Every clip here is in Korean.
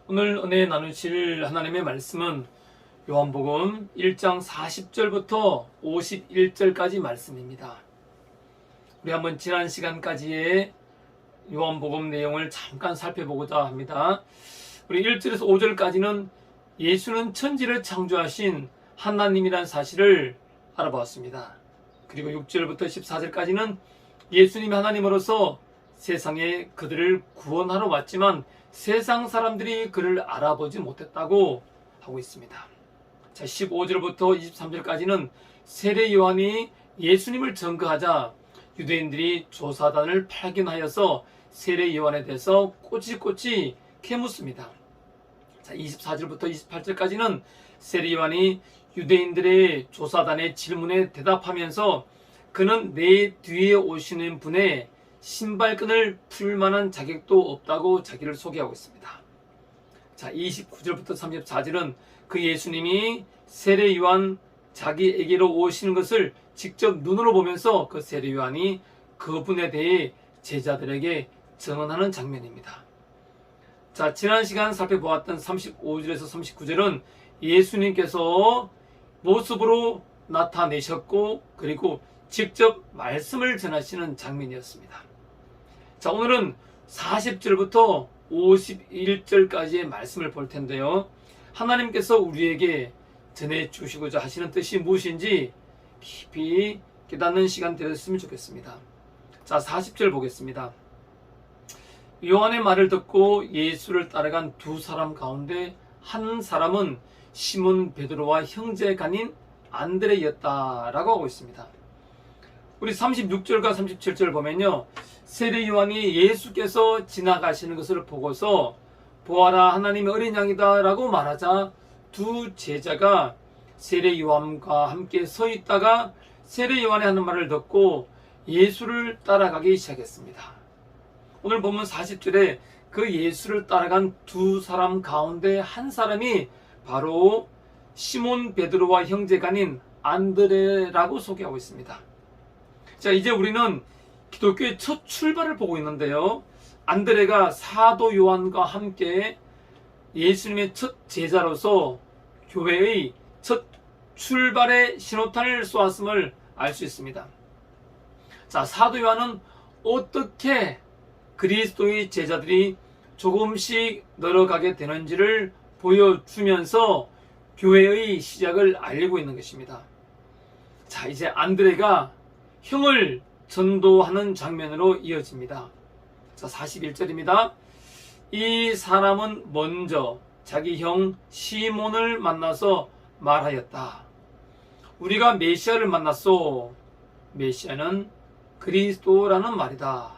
오늘 은혜 나누실 하나님의 말씀은 요한복음 1장 40절부터 51절까지 말씀입니다. 우리 한번 지난 시간까지의 요한복음 내용을 잠깐 살펴보고자 합니다. 우리 1절에서 5절까지는 예수는 천지를 창조하신 하나님이란 사실을 알아보았습니다. 그리고 6절부터 14절까지는 예수님이 하나님으로서 세상에 그들을 구원하러 왔지만 세상 사람들이 그를 알아보지 못했다고 하고 있습니다. 자, 15절부터 23절까지는 세례 요한이 예수님을 증거하자 유대인들이 조사단을 파견하여서 세례 요한에 대해서 꼬치꼬치 캐묻습니다. 자, 24절부터 28절까지는 세례 요한이 유대인들의 조사단의 질문에 대답하면서 그는 내 뒤에 오시는 분의 신발끈을 풀 만한 자격도 없다고 자기를 소개하고 있습니다. 자, 29절부터 34절은 그 예수님이 세례 요한 자기에게로 오시는 것을 직접 눈으로 보면서 그 세례 요한이 그분에 대해 제자들에게 증언하는 장면입니다. 자, 지난 시간 살펴보았던 35절에서 39절은 예수님께서 모습으로 나타내셨고 그리고 직접 말씀을 전하시는 장면이었습니다. 자, 오늘은 40절부터 51절까지의 말씀을 볼 텐데요. 하나님께서 우리에게 전해주시고자 하시는 뜻이 무엇인지 깊이 깨닫는 시간 되었으면 좋겠습니다. 자, 40절 보겠습니다. 요한의 말을 듣고 예수를 따라간 두 사람 가운데 한 사람은 시몬 베드로와 형제간인 안드레였다라고 하고 있습니다. 우리 36절과 37절 보면요, 세례 요한이 예수께서 지나가시는 것을 보고서 보아라 하나님의 어린 양이다 라고 말하자 두 제자가 세례 요한과 함께 서 있다가 세례 요한이 하는 말을 듣고 예수를 따라가기 시작했습니다. 오늘 보면 40절에 그 예수를 따라간 두 사람 가운데 한 사람이 바로 시몬 베드로와 형제간인 안드레라고 소개하고 있습니다. 자, 이제 우리는 기독교의 첫 출발을 보고 있는데요. 안드레가 사도 요한과 함께 예수님의 첫 제자로서 교회의 첫 출발의 신호탄을 쏘았음을 알 수 있습니다. 자, 사도 요한은 어떻게 그리스도의 제자들이 조금씩 늘어가게 되는지를 보여주면서 교회의 시작을 알리고 있는 것입니다. 자, 이제 안드레가 형을 전도하는 장면으로 이어집니다. 자, 41절입니다. 이 사람은 먼저 자기 형 시몬을 만나서 말하였다. 우리가 메시아를 만났소. 메시아는 그리스도라는 말이다.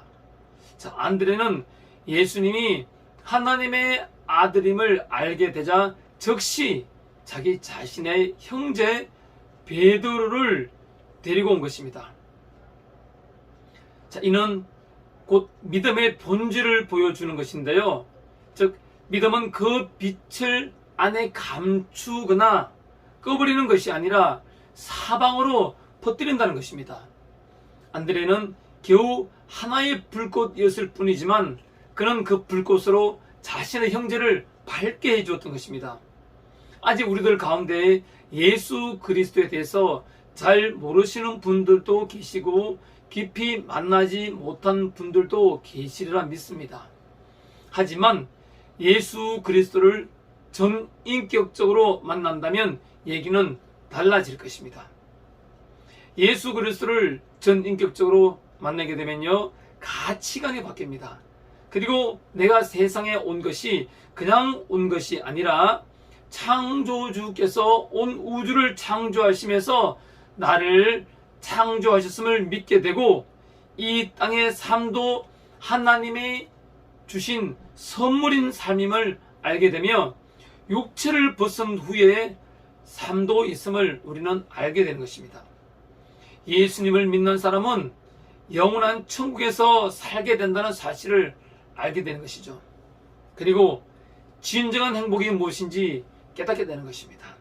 자, 안드레는 예수님이 하나님의 아들임을 알게 되자 즉시 자기 자신의 형제 베드로를 데리고 온 것입니다. 자, 이는 곧 믿음의 본질을 보여주는 것인데요. 즉, 믿음은 그 빛을 안에 감추거나 꺼버리는 것이 아니라 사방으로 퍼뜨린다는 것입니다. 안드레는 겨우 하나의 불꽃이었을 뿐이지만 그는 그 불꽃으로 자신의 형제를 밝게 해주었던 것입니다. 아직 우리들 가운데 예수 그리스도에 대해서 잘 모르시는 분들도 계시고 깊이 만나지 못한 분들도 계시리라 믿습니다. 하지만 예수 그리스도를 전인격적으로 만난다면 얘기는 달라질 것입니다. 예수 그리스도를 전인격적으로 만나게 되면요, 가치관이 바뀝니다. 그리고 내가 세상에 온 것이 그냥 온 것이 아니라 창조주께서 온 우주를 창조하시면서 나를 창조하셨음을 믿게 되고 이 땅의 삶도 하나님이 주신 선물인 삶임을 알게 되며 육체를 벗은 후에 삶도 있음을 우리는 알게 되는 것입니다. 예수님을 믿는 사람은 영원한 천국에서 살게 된다는 사실을 알게 되는 것이죠. 그리고 진정한 행복이 무엇인지 깨닫게 되는 것입니다.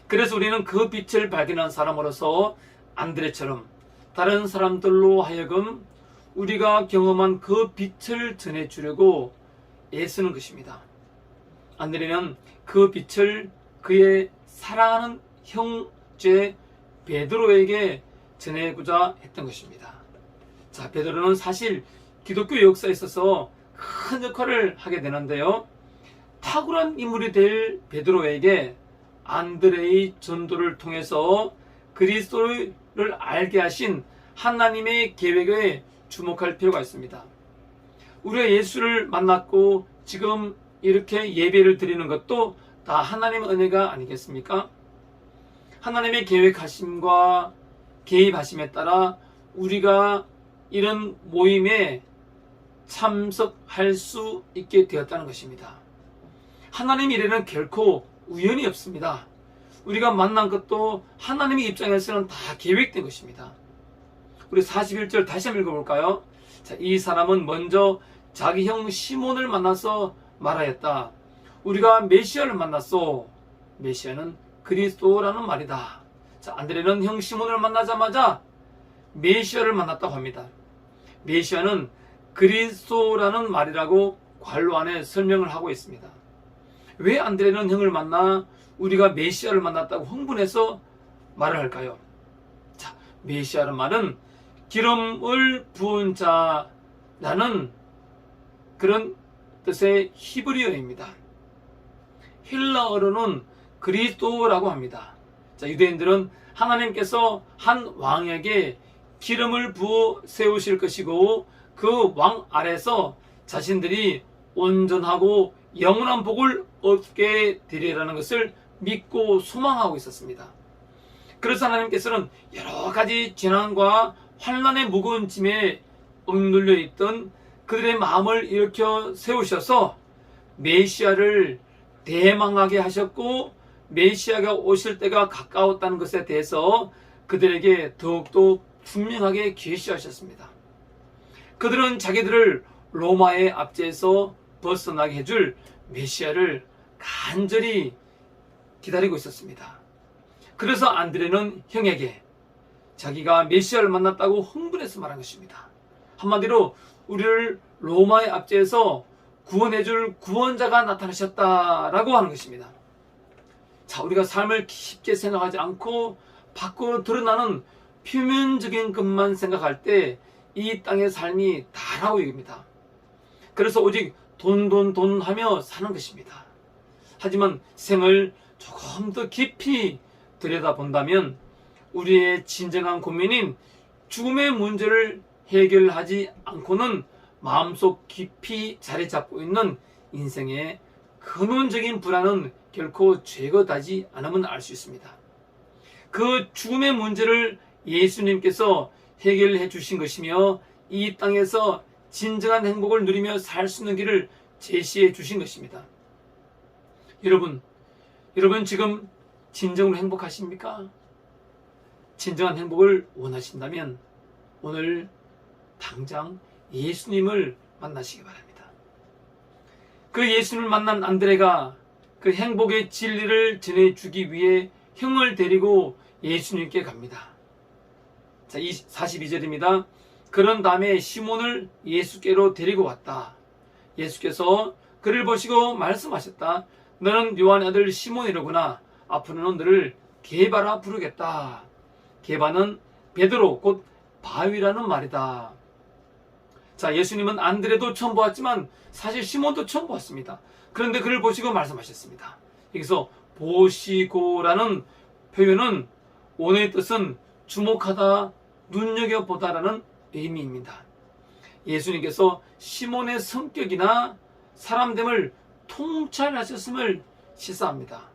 그래서 우리는 그 빛을 발견한 사람으로서 안드레처럼 다른 사람들로 하여금 우리가 경험한 그 빛을 전해주려고 애쓰는 것입니다. 안드레는 그 빛을 그의 사랑하는 형제 베드로에게 전해고자 했던 것입니다. 자, 베드로는 사실 기독교 역사에 있어서 큰 역할을 하게 되는데요. 탁월한 인물이 될 베드로에게 안드레의 전도를 통해서 그리스도를 알게 하신 하나님의 계획에 주목할 필요가 있습니다. 우리가 예수를 만났고 지금 이렇게 예배를 드리는 것도 다 하나님의 은혜가 아니겠습니까? 하나님의 계획하심과 개입하심에 따라 우리가 이런 모임에 참석할 수 있게 되었다는 것입니다. 하나님 일에는 결코 우연이 없습니다. 우리가 만난 것도 하나님의 입장에서는 다 계획된 것입니다. 우리 41절 다시 한번 읽어볼까요? 자, 이 사람은 먼저 자기 형 시몬을 만나서 말하였다. 우리가 메시아를 만났소. 메시아는 그리스도라는 말이다. 자, 안드레는 형 시몬을 만나자마자 메시아를 만났다고 합니다. 메시아는 그리스도라는 말이라고 관로 안에 설명을 하고 있습니다. 왜 안드레는 형을 만나 우리가 메시아를 만났다고 흥분해서 말을 할까요? 자, 메시아라는 말은 기름을 부은 자라는 그런 뜻의 히브리어입니다. 헬라어로는 그리스도라고 합니다. 자, 유대인들은 하나님께서 한 왕에게 기름을 부어 세우실 것이고 그 왕 아래서 자신들이 온전하고 영원한 복을 얻게 되리라는 것을 믿고 소망하고 있었습니다. 그래서 하나님께서는 여러 가지 재난과 환난의 무거운 짐에 억눌려 있던 그들의 마음을 일으켜 세우셔서 메시아를 대망하게 하셨고 메시아가 오실 때가 가까웠다는 것에 대해서 그들에게 더욱더 분명하게 계시하셨습니다. 그들은 자기들을 로마의 압제에서 벗어나게 해줄 메시아를 간절히 기다리고 있었습니다. 그래서 안드레는 형에게 자기가 메시아를 만났다고 흥분해서 말한 것입니다. 한마디로 우리를 로마의 압제에서 구원해줄 구원자가 나타나셨다라고 하는 것입니다. 자, 우리가 삶을 깊게 생각하지 않고 밖으로 드러나는 표면적인 것만 생각할 때 이 땅의 삶이 다라오입니다. 그래서 오직 돈 하며 사는 것입니다. 하지만 생을 조금 더 깊이 들여다본다면 우리의 진정한 고민인 죽음의 문제를 해결하지 않고는 마음속 깊이 자리 잡고 있는 인생의 근원적인 불안은 결코 제거되지 않으면 알 수 있습니다. 그 죽음의 문제를 예수님께서 해결해 주신 것이며 이 땅에서 진정한 행복을 누리며 살 수 있는 길을 제시해 주신 것입니다. 여러분 지금 진정으로 행복하십니까? 진정한 행복을 원하신다면 오늘 당장 예수님을 만나시기 바랍니다. 그 예수님을 만난 안드레가 그 행복의 진리를 전해주기 위해 형을 데리고 예수님께 갑니다. 자, 42절입니다. 그런 다음에 시몬을 예수께로 데리고 왔다. 예수께서 그를 보시고 말씀하셨다. 너는 요한의 아들 시몬이로구나. 앞으로는 너를 게바라 부르겠다. 게바는 베드로 곧 바위라는 말이다. 자, 예수님은 안드레도 처음 보았지만 사실 시몬도 처음 보았습니다. 그런데 그를 보시고 말씀하셨습니다. 여기서 보시고라는 표현은 오늘의 뜻은 주목하다, 눈여겨보다라는 의미입니다. 예수님께서 시몬의 성격이나 사람됨을 통찰하셨음을 시사합니다.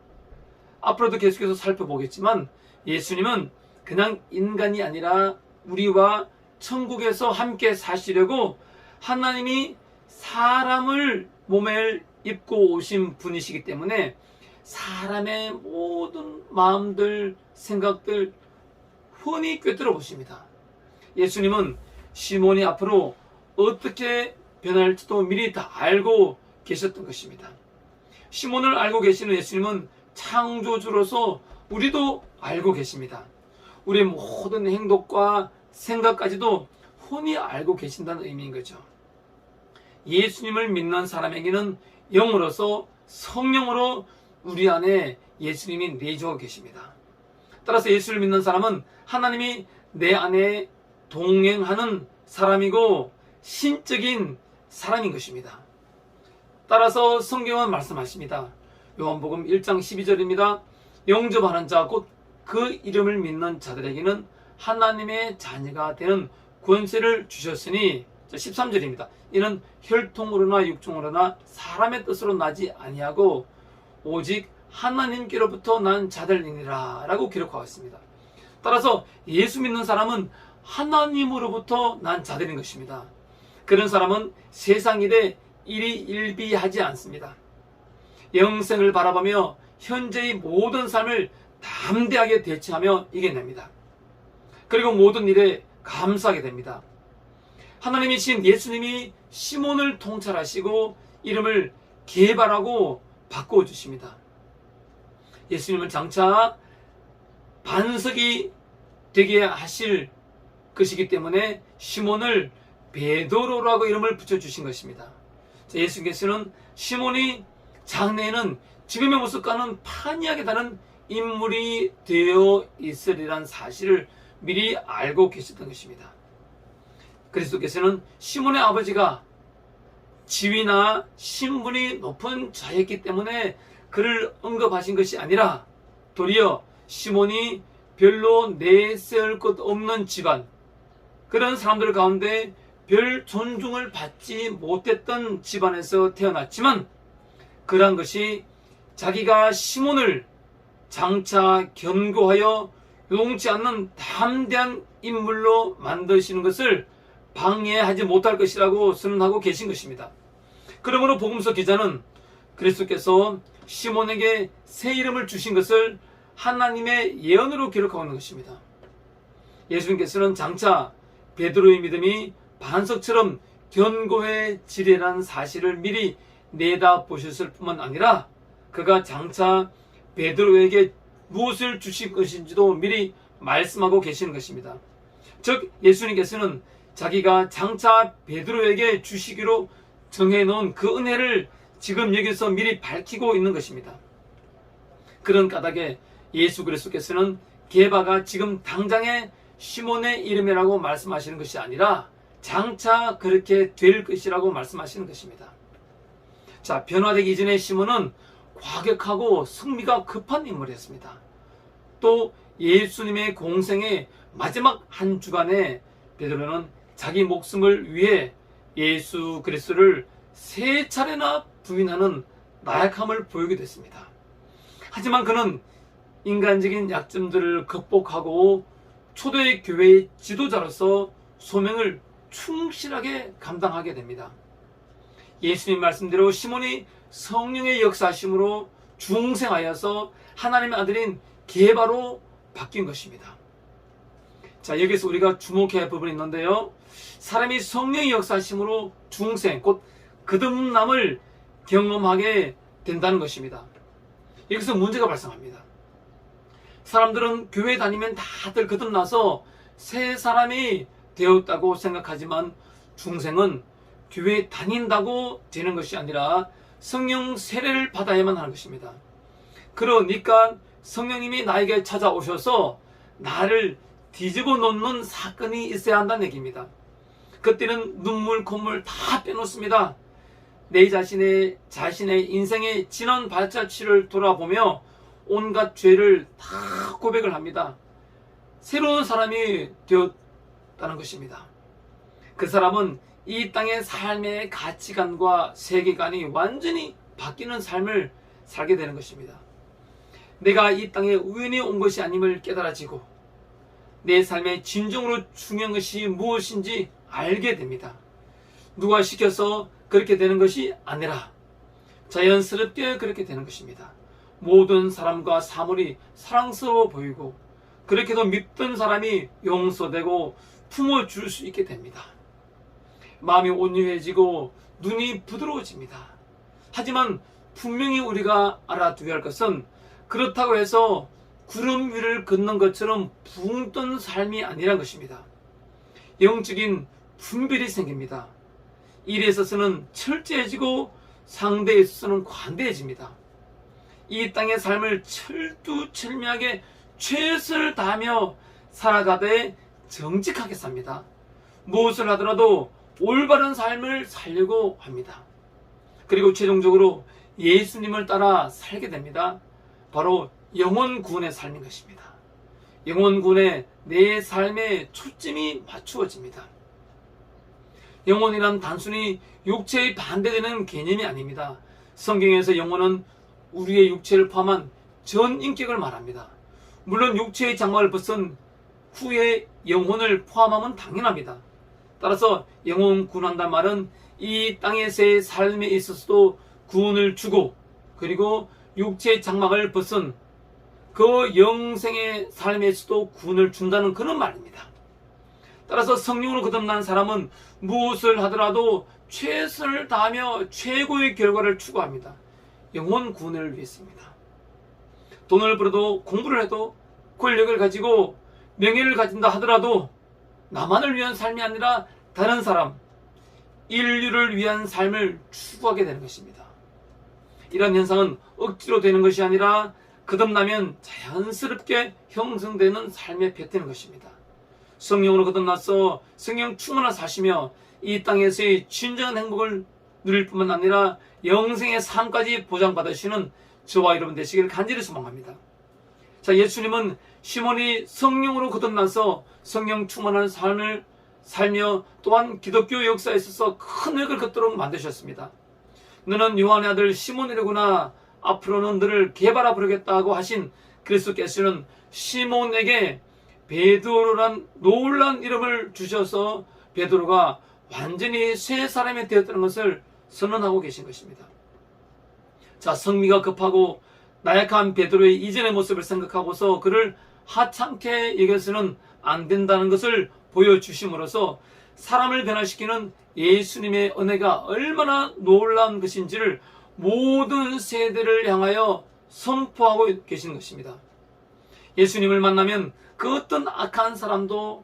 앞으로도 계속해서 살펴보겠지만 예수님은 그냥 인간이 아니라 우리와 천국에서 함께 사시려고 하나님이 사람을 몸에 입고 오신 분이시기 때문에 사람의 모든 마음들, 생각들 훤히 꿰뚫어 보십니다. 예수님은 시몬이 앞으로 어떻게 변할지도 미리 다 알고 계셨던 것입니다. 시몬을 알고 계시는 예수님은 창조주로서 우리도 알고 계십니다. 우리의 모든 행동과 생각까지도 훤히 알고 계신다는 의미인 거죠. 예수님을 믿는 사람에게는 영으로서 성령으로 우리 안에 예수님이 내주어 계십니다. 따라서 예수를 믿는 사람은 하나님이 내 안에 동행하는 사람이고 신적인 사람인 것입니다. 따라서 성경은 말씀하십니다. 요한복음 1장 12절입니다. 영접하는 자 곧 그 이름을 믿는 자들에게는 하나님의 자녀가 되는 권세를 주셨으니 13절입니다. 이는 혈통으로나 육종으로나 사람의 뜻으로 나지 아니하고 오직 하나님께로부터 난 자들이니라 라고 기록하고 있습니다. 따라서 예수 믿는 사람은 하나님으로부터 난 자들인 것입니다. 그런 사람은 세상 일에 일희일비하지 않습니다. 영생을 바라보며 현재의 모든 삶을 담대하게 대처하며 이겨냅니다. 그리고 모든 일에 감사하게 됩니다. 하나님이신 예수님이 시몬을 통찰하시고 이름을 개발하고 바꾸어 주십니다. 예수님은 장차 반석이 되게 하실 것이기 때문에 시몬을 베드로라고 이름을 붙여주신 것입니다. 예수께서는 시몬이 장래에는 지금의 모습과는 판이하게 다른 인물이 되어 있으리란 사실을 미리 알고 계셨던 것입니다. 그리스도께서는 시몬의 아버지가 지위나 신분이 높은 자였기 때문에 그를 언급하신 것이 아니라 도리어 시몬이 별로 내세울 것 없는 집안, 그런 사람들 가운데 별 존중을 받지 못했던 집안에서 태어났지만 그러한 것이 자기가 시몬을 장차 견고하여 요동치 않는 담대한 인물로 만드시는 것을 방해하지 못할 것이라고 선언하고 계신 것입니다. 그러므로 복음서 기자는 그리스도께서 시몬에게 새 이름을 주신 것을 하나님의 예언으로 기록하고 있는 것입니다. 예수님께서는 장차 베드로의 믿음이 반석처럼 견고해지리라는 사실을 미리 내다보셨을 뿐만 아니라 그가 장차 베드로에게 무엇을 주실 것인지도 미리 말씀하고 계시는 것입니다. 즉 예수님께서는 자기가 장차 베드로에게 주시기로 정해놓은 그 은혜를 지금 여기서 미리 밝히고 있는 것입니다. 그런 까닭에 예수 그리스도께서는 게바가 지금 당장의 시몬의 이름이라고 말씀하시는 것이 아니라 장차 그렇게 될 것이라고 말씀하시는 것입니다. 자, 변화되기 이전의 시몬은 과격하고 승리가 급한 인물이었습니다. 또 예수님의 공생의 마지막 한 주간에 베드로는 자기 목숨을 위해 예수 그리스도를 3차례나 부인하는 나약함을 보이게 됐습니다. 하지만 그는 인간적인 약점들을 극복하고 초대 교회의 지도자로서 소명을 충실하게 감당하게 됩니다. 예수님 말씀대로 시몬이 성령의 역사하심으로 중생하여서 하나님의 아들인 게바로 바뀐 것입니다. 자, 여기서 우리가 주목해야 할 부분이 있는데요. 사람이 성령의 역사하심으로 중생, 곧 거듭남을 경험하게 된다는 것입니다. 여기서 문제가 발생합니다. 사람들은 교회 다니면 다들 거듭나서 새 사람이 되었다고 생각하지만 중생은 교회 다닌다고 되는 것이 아니라 성령 세례를 받아야만 하는 것입니다. 그러니까 성령님이 나에게 찾아오셔서 나를 뒤집어 놓는 사건이 있어야 한다는 얘기입니다. 그때는 눈물 콧물 다 빼놓습니다. 내 자신의 인생의 지난 발자취를 돌아보며 온갖 죄를 다 고백을 합니다. 새로운 사람이 되었다는 것입니다. 그 사람은 이 땅의 삶의 가치관과 세계관이 완전히 바뀌는 삶을 살게 되는 것입니다. 내가 이 땅에 우연히 온 것이 아님을 깨달아지고 내 삶의 진정으로 중요한 것이 무엇인지 알게 됩니다. 누가 시켜서 그렇게 되는 것이 아니라 자연스럽게 그렇게 되는 것입니다. 모든 사람과 사물이 사랑스러워 보이고 그렇게도 믿던 사람이 용서되고 품어줄 수 있게 됩니다. 마음이 온유해지고 눈이 부드러워집니다. 하지만 분명히 우리가 알아두어야 할 것은 그렇다고 해서 구름 위를 걷는 것처럼 붕 뜬 삶이 아니란 것입니다. 영적인 분별이 생깁니다. 일에 있어서는 철저해지고 상대에 있어서는 관대해집니다. 이 땅의 삶을 철두철미하게 최선을 다하며 살아가되 정직하게 삽니다. 무엇을 하더라도 올바른 삶을 살려고 합니다. 그리고 최종적으로 예수님을 따라 살게 됩니다. 바로 영혼 구원의 삶인 것입니다. 영혼 구원에 내 삶의 초점이 맞추어집니다. 영혼이란 단순히 육체의 반대되는 개념이 아닙니다. 성경에서 영혼은 우리의 육체를 포함한 전 인격을 말합니다. 물론 육체의 장막을 벗은 후에 영혼을 포함하면 당연합니다. 따라서 영혼 구원한다는 말은 이 땅에서의 삶에 있어서도 구원을 주고, 그리고 육체의 장막을 벗은 그 영생의 삶에서도 구원을 준다는 그런 말입니다. 따라서 성령으로 거듭난 사람은 무엇을 하더라도 최선을 다하며 최고의 결과를 추구합니다. 영혼 구원을 위해서입니다. 돈을 벌어도, 공부를 해도, 권력을 가지고 명예를 가진다 하더라도 나만을 위한 삶이 아니라 다른 사람, 인류를 위한 삶을 추구하게 되는 것입니다. 이런 현상은 억지로 되는 것이 아니라 거듭나면 자연스럽게 형성되는 삶의 패턴인 것입니다. 성령으로 거듭나서 성령 충만한 사시며 이 땅에서의 진정한 행복을 누릴 뿐만 아니라 영생의 삶까지 보장받으시는 저와 여러분 되시기를 간절히 소망합니다. 자, 예수님은 시몬이 성령으로 거듭나서 성령 충만한 삶을 살며 또한 기독교 역사에 있어서 큰 획을 긋도록 만드셨습니다. 너는 요한의 아들 시몬이로구나, 앞으로는 너를 개바라 부르겠다고 하신 그리스도께서는 시몬에게 베드로란 놀라운 이름을 주셔서 베드로가 완전히 새 사람이 되었다는 것을 선언하고 계신 것입니다. 자, 성미가 급하고 나약한 베드로의 이전의 모습을 생각하고서 그를 하찮게 여겨서는 안 된다는 것을 보여주심으로써 사람을 변화시키는 예수님의 은혜가 얼마나 놀라운 것인지를 모든 세대를 향하여 선포하고 계신 것입니다. 예수님을 만나면 그 어떤 악한 사람도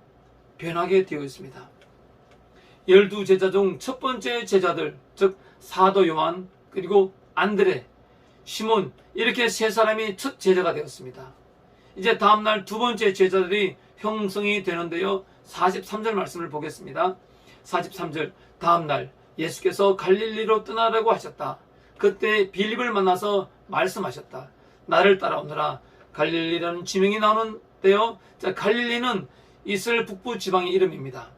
변하게 되어 있습니다. 12제자 중 첫 번째 제자들, 즉 사도 요한, 그리고 안드레, 시몬, 이렇게 세 사람이 첫 제자가 되었습니다. 이제 다음날 두 번째 제자들이 형성이 되는데요, 43절 말씀을 보겠습니다. 43절, 다음날 예수께서 갈릴리로 떠나라고 하셨다. 그때 빌립을 만나서 말씀하셨다. 나를 따라오너라. 갈릴리라는 지명이 나오는데요, 자, 갈릴리는 이스라엘 북부 지방의 이름입니다.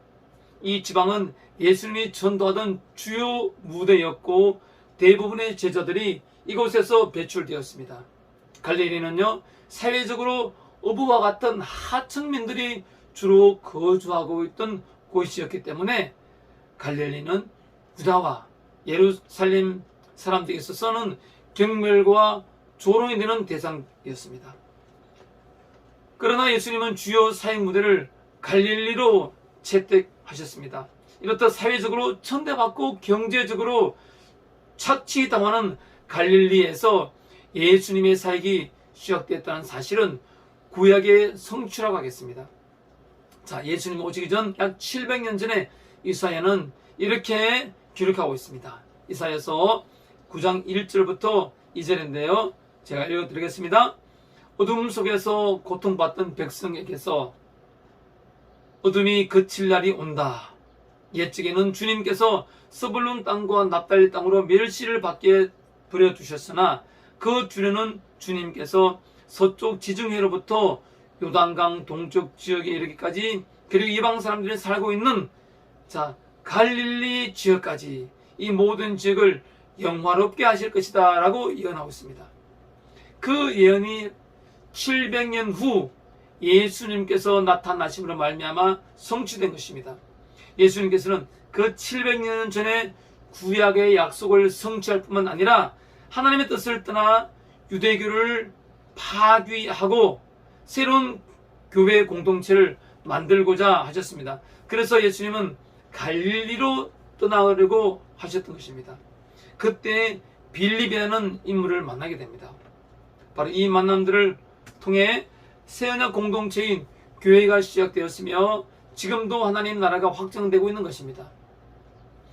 이 지방은 예수님이 전도하던 주요 무대였고 대부분의 제자들이 이곳에서 배출되었습니다. 갈릴리는요, 사회적으로 어부와 같은 하층민들이 주로 거주하고 있던 곳이었기 때문에 갈릴리는 유다와 예루살렘 사람들에 있어서는 경멸과 조롱이 되는 대상이었습니다. 그러나 예수님은 주요 사역 무대를 갈릴리로 채택하셨습니다. 이렇듯 사회적으로 천대받고 경제적으로 착취당하는 갈릴리에서 예수님의 사역이 시작됐다는 사실은 구약의 성취라고 하겠습니다. 자, 예수님 오시기 전 약 700년 전에 이사야는 이렇게 기록하고 있습니다. 이사야서 9장 1절부터 2절인데요. 제가 읽어드리겠습니다. 어둠 속에서 고통받던 백성에게서 어둠이 그칠 날이 온다. 옛적에는 주님께서 스불룬 땅과 납달리 땅으로 멸시를 받게 버려두셨으나 그 뒤로는 주님께서 서쪽 지중해로부터 요단강 동쪽 지역에 이르기까지, 그리고 이방 사람들이 살고 있는 갈릴리 지역까지 이 모든 지역을 영화롭게 하실 것이다 라고 예언하고 있습니다. 그 예언이 700년 후 예수님께서 나타나심으로 말미암아 성취된 것입니다. 예수님께서는 그 700년 전에 구약의 약속을 성취할 뿐만 아니라 하나님의 뜻을 떠나 유대교를 파괴하고 새로운 교회 공동체를 만들고자 하셨습니다. 그래서 예수님은 갈릴리로 떠나려고 하셨던 것입니다. 그때 빌립이라는 인물을 만나게 됩니다. 바로 이 만남들을 통해 새언약 공동체인 교회가 시작되었으며 지금도 하나님 나라가 확장되고 있는 것입니다.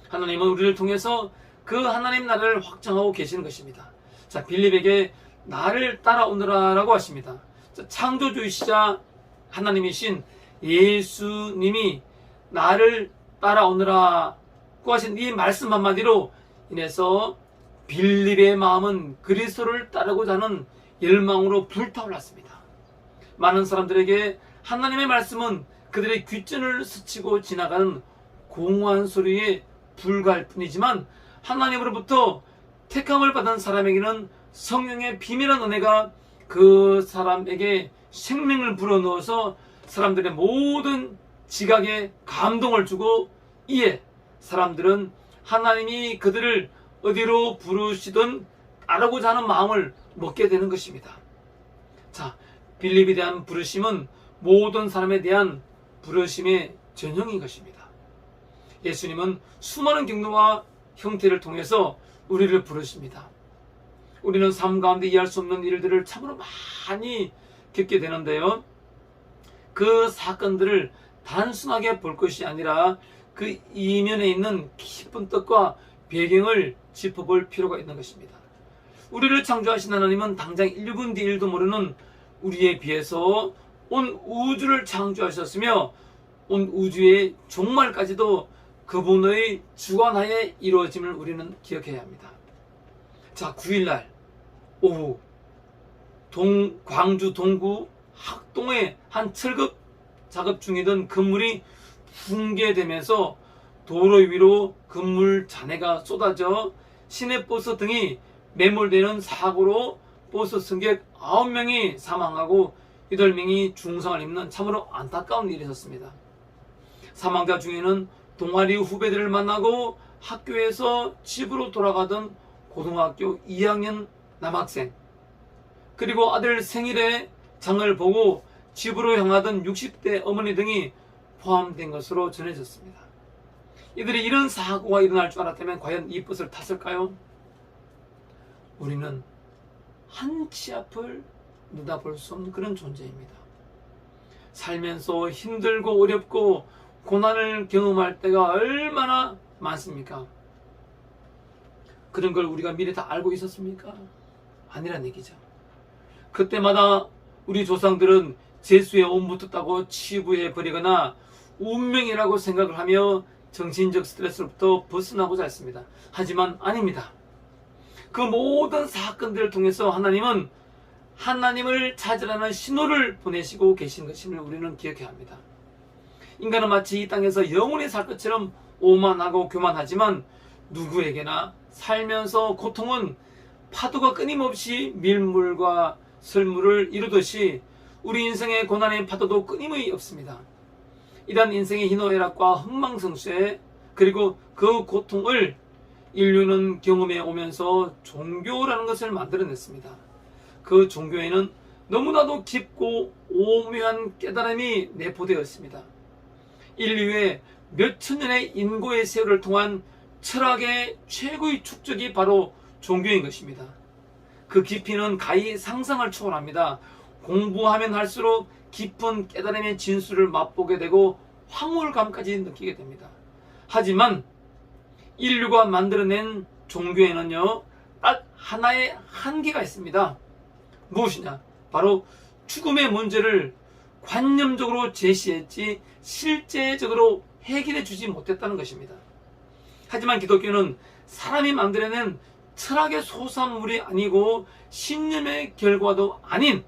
하나님은 우리를 통해서 그 하나님 나라를 확정하고 계시는 것입니다. 자, 빌립에게 나를 따라오너라 라고 하십니다. 자, 창조주이시자 하나님이신 예수님이 나를 따라오너라고 하신 이 말씀 한마디로 인해서 빌립의 마음은 그리스도를 따르고자 하는 열망으로 불타올랐습니다. 많은 사람들에게 하나님의 말씀은 그들의 귓전을 스치고 지나가는 공허한 소리에 불과할 뿐이지만 하나님으로부터 택함을 받은 사람에게는 성령의 비밀한 은혜가 그 사람에게 생명을 불어넣어서 사람들의 모든 지각에 감동을 주고 이에 사람들은 하나님이 그들을 어디로 부르시든 따르고자 하는 마음을 먹게 되는 것입니다. 자, 빌립에 대한 부르심은 모든 사람에 대한 부르심의 전형인 것입니다. 예수님은 수많은 경로와 형태를 통해서 우리를 부르십니다. 우리는 삶 가운데 이해할 수 없는 일들을 참으로 많이 겪게 되는데요. 그 사건들을 단순하게 볼 것이 아니라 그 이면에 있는 깊은 뜻과 배경을 짚어볼 필요가 있는 것입니다. 우리를 창조하신 하나님은 당장 1분 뒤 1도 모르는 우리에 비해서 온 우주를 창조하셨으며 온 우주의 종말까지도 그분의 주관하에 이루어짐을 우리는 기억해야 합니다. 자, 9일날 오후 광주 동구 학동의 한 철급 작업 중이던 건물이 붕괴되면서 도로 위로 건물 잔해가 쏟아져 시내버스 등이 매몰되는 사고로 버스 승객 9명이 사망하고 8명이 중상을 입는 참으로 안타까운 일이 있었습니다. 사망자 중에는 동아리 후배들을 만나고 학교에서 집으로 돌아가던 고등학교 2학년 남학생, 그리고 아들 생일에 장을 보고 집으로 향하던 60대 어머니 등이 포함된 것으로 전해졌습니다. 이들이 이런 사고가 일어날 줄 알았다면 과연 이 버스를 탔을까요? 우리는 한치 앞을 내다볼 수 없는 그런 존재입니다. 살면서 힘들고 어렵고 고난을 경험할 때가 얼마나 많습니까? 그런 걸 우리가 미리 다 알고 있었습니까? 아니란 얘기죠. 그때마다 우리 조상들은 재수에 온 붙었다고 치부해 버리거나 운명이라고 생각을 하며 정신적 스트레스로부터 벗어나고자 했습니다. 하지만 아닙니다. 그 모든 사건들을 통해서 하나님은 하나님을 찾으라는 신호를 보내시고 계신 것임을 우리는 기억해야 합니다. 인간은 마치 이 땅에서 영원히 살 것처럼 오만하고 교만하지만 누구에게나 살면서 고통은 파도가 끊임없이 밀물과 설물을 이루듯이 우리 인생의 고난의 파도도 끊임이 없습니다. 이러한 인생의 희노애락과 흥망성쇠 그리고 그 고통을 인류는 경험해 오면서 종교라는 것을 만들어냈습니다. 그 종교에는 너무나도 깊고 오묘한 깨달음이 내포되었습니다. 인류의 몇천 년의 인고의 세월을 통한 철학의 최고의 축적이 바로 종교인 것입니다. 그 깊이는 가히 상상을 초월합니다. 공부하면 할수록 깊은 깨달음의 진수를 맛보게 되고 황홀감까지 느끼게 됩니다. 하지만 인류가 만들어낸 종교에는요, 딱 하나의 한계가 있습니다. 무엇이냐? 바로 죽음의 문제를 관념적으로 제시했지 실제적으로 해결해 주지 못했다는 것입니다. 하지만 기독교는 사람이 만들어낸 철학의 소산물이 아니고 신념의 결과도 아닌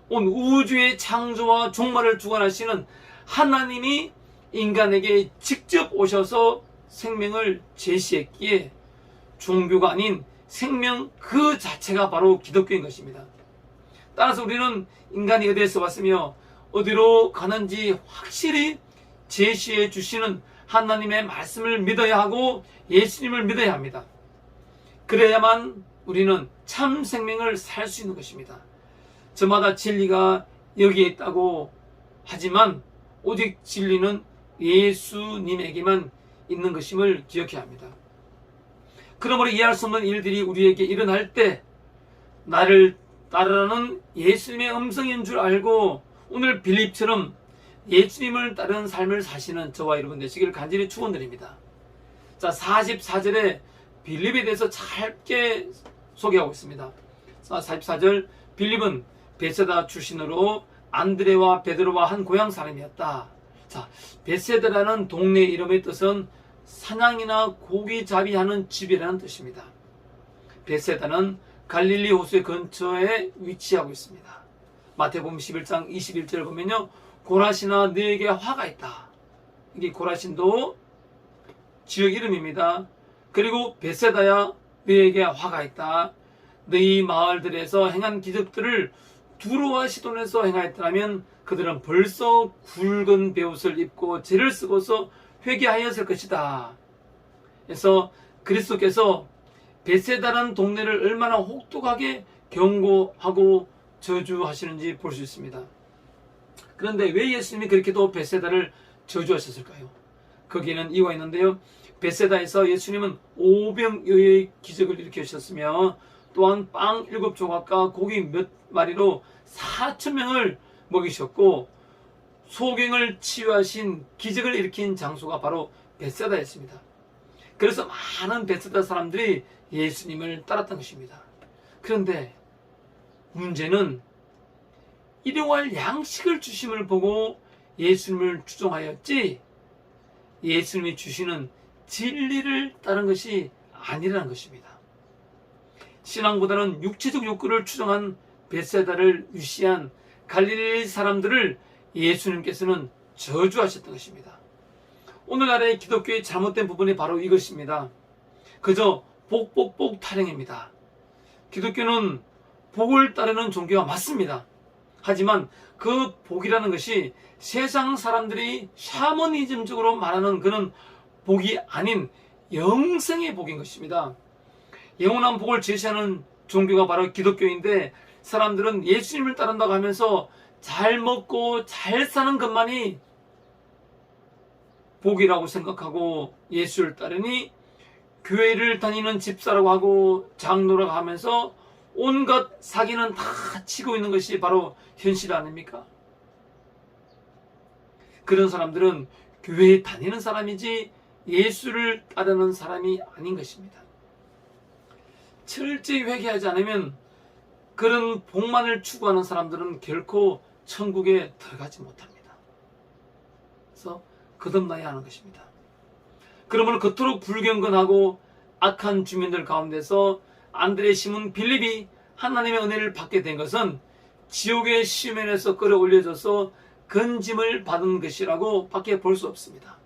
온 우주의 창조와 종말을 주관하시는 하나님이 인간에게 직접 오셔서 생명을 제시했기에 종교가 아닌 생명 그 자체가 바로 기독교인 것입니다. 따라서 우리는 인간이 어디에서 왔으며 어디로 가는지 확실히 제시해 주시는 하나님의 말씀을 믿어야 하고 예수님을 믿어야 합니다. 그래야만 우리는 참 생명을 살 수 있는 것입니다. 저마다 진리가 여기에 있다고 하지만 오직 진리는 예수님에게만 있는 것임을 기억해야 합니다. 그러므로 이해할 수 없는 일들이 우리에게 일어날 때 나를 따르라는 예수님의 음성인 줄 알고 오늘 빌립처럼 예수님을 따르는 삶을 사시는 저와 여러분 되시기를 간절히 축원드립니다. 자, 44절에 빌립에 대해서 짧게 소개하고 있습니다. 44절, 빌립은 베세다 출신으로 안드레와 베드로와 한 고향 사람이었다. 자, 베세다라는 동네 이름의 뜻은 사냥이나 고기잡이 하는 집이라는 뜻입니다. 베세다는 갈릴리 호수의 근처에 위치하고 있습니다. 마태복음 11장 21절을 보면요, 고라시나 너에게 화가 있다. 이게 고라신도 지역 이름입니다. 그리고 베세다야 너에게 화가 있다. 너희 마을들에서 행한 기적들을 두로와 시돈에서 행하였더라면 그들은 벌써 굵은 베옷을 입고 죄를 쓰고서 회개하였을 것이다. 그래서 그리스도께서 베세다라는 동네를 얼마나 혹독하게 경고하고 저주하시는지 볼 수 있습니다. 그런데 왜 예수님이 그렇게도 베세다를 저주하셨을까요? 거기에는 이유가 있는데요. 베세다에서 예수님은 오병이어의 기적을 일으키셨으며 또한 빵 7조각과 고기 몇 마리로 4,000명을 먹이셨고 소경을 치유하신 기적을 일으킨 장소가 바로 베세다였습니다. 그래서 많은 베세다 사람들이 예수님을 따랐던 것입니다. 그런데 문제는 일용할 양식을 주심을 보고 예수님을 추종하였지 예수님이 주시는 진리를 따른 것이 아니라는 것입니다. 신앙보다는 육체적 욕구를 추종한 베세다를 위시한 갈릴리 사람들을 예수님께서는 저주하셨던 것입니다. 오늘날의 기독교의 잘못된 부분이 바로 이것입니다. 그저 복 타령입니다. 기독교는 복을 따르는 종교가 맞습니다. 하지만 그 복이라는 것이 세상 사람들이 샤머니즘적으로 말하는 그런 복이 아닌 영생의 복인 것입니다. 영원한 복을 제시하는 종교가 바로 기독교인데 사람들은 예수님을 따른다고 하면서 잘 먹고 잘 사는 것만이 복이라고 생각하고 예수를 따르니 교회를 다니는 집사라고 하고 장로라고 하면서 온갖 사기는 다 치고 있는 것이 바로 현실 아닙니까? 그런 사람들은 교회에 다니는 사람이지 예수를 따르는 사람이 아닌 것입니다. 철저히 회개하지 않으면 그런 복만을 추구하는 사람들은 결코 천국에 들어가지 못합니다. 그래서 거듭나야 하는 것입니다. 그러므로 그토록 불경건하고 악한 주민들 가운데서 안드레, 시몬, 빌립이 하나님의 은혜를 받게 된 것은 지옥의 시면에서 끌어올려져서 건짐을 받은 것이라고 밖에 볼 수 없습니다.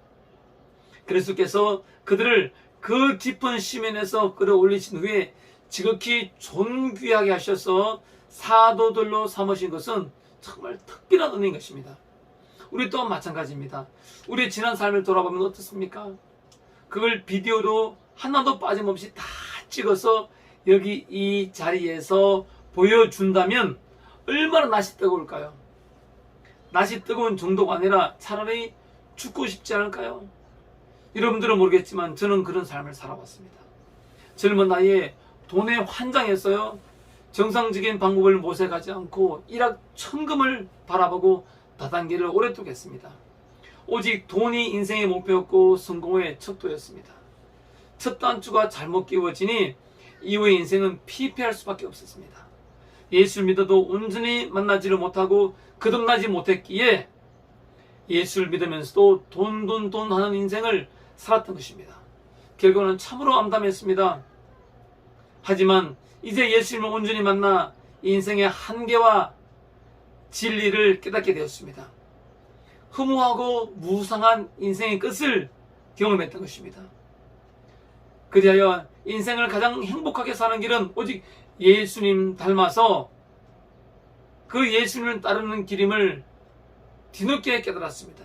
그리스도께서 그들을 그 깊은 시면에서 끌어올리신 후에 지극히 존귀하게 하셔서 사도들로 삼으신 것은 정말 특별한 은혜인 것입니다. 우리 또한 마찬가지입니다. 우리의 지난 삶을 돌아보면 어떻습니까? 그걸 비디오로 하나도 빠짐없이 다 찍어서 여기 이 자리에서 보여준다면 얼마나 낯이 뜨거울까요? 낯이 뜨거운 정도가 아니라 차라리 죽고 싶지 않을까요? 여러분들은 모르겠지만 저는 그런 삶을 살아왔습니다. 젊은 나이에 돈에 환장했어요. 정상적인 방법을 모색하지 않고 일확천금을 바라보고 다단계를 오랫동안 했습니다. 오직 돈이 인생의 목표였고 성공의 척도였습니다. 첫 단추가 잘못 끼워지니 이후의 인생은 피폐할 수밖에 없었습니다. 예수를 믿어도 온전히 만나지를 못하고 거듭나지 못했기에 예수를 믿으면서도 돈 하는 인생을 살았던 것입니다. 결과는 참으로 암담했습니다. 하지만 이제 예수님을 온전히 만나 인생의 한계와 진리를 깨닫게 되었습니다. 허무하고 무상한 인생의 끝을 경험했던 것입니다. 그리하여 인생을 가장 행복하게 사는 길은 오직 예수님 닮아서 그 예수님을 따르는 길임을 뒤늦게 깨달았습니다.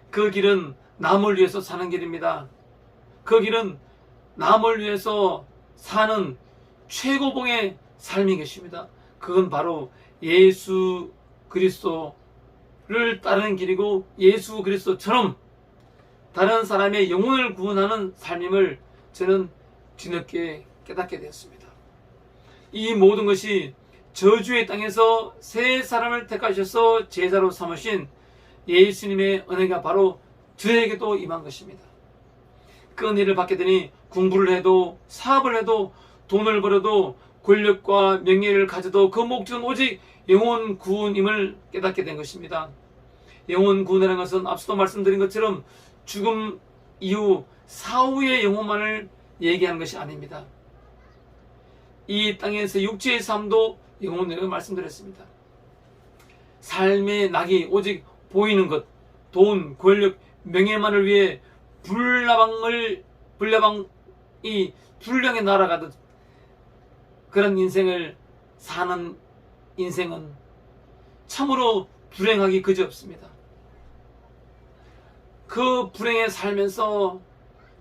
그 길은 남을 위해서 사는 길입니다. 그 길은 남을 위해서 사는 최고봉의 삶인 것입니다. 그건 바로 예수 그리스도를 따르는 길이고 예수 그리스도처럼 다른 사람의 영혼을 구원하는 삶임을 저는 뒤늦게 깨닫게 되었습니다. 이 모든 것이 저주의 땅에서 새 사람을 택하셔서 제자로 삼으신 예수님의 은혜가 바로 저에게도 임한 것입니다. 그 은혜를 받게 되니 공부를 해도 사업을 해도 돈을 벌어도 권력과 명예를 가져도 그 목적은 오직 영혼 구원임을 깨닫게 된 것입니다. 영혼 구원이라는 것은 앞서도 말씀드린 것처럼 죽음 이후 사후의 영혼만을 얘기하는 것이 아닙니다. 이 땅에서 육체의 삶도 영혼이라고 말씀드렸습니다. 삶의 낙이 오직 보이는 것, 돈, 권력, 명예만을 위해 불나방이 불량에 날아가듯 그런 인생을 사는 인생은 참으로 불행하기 그지없습니다. 그 불행에 살면서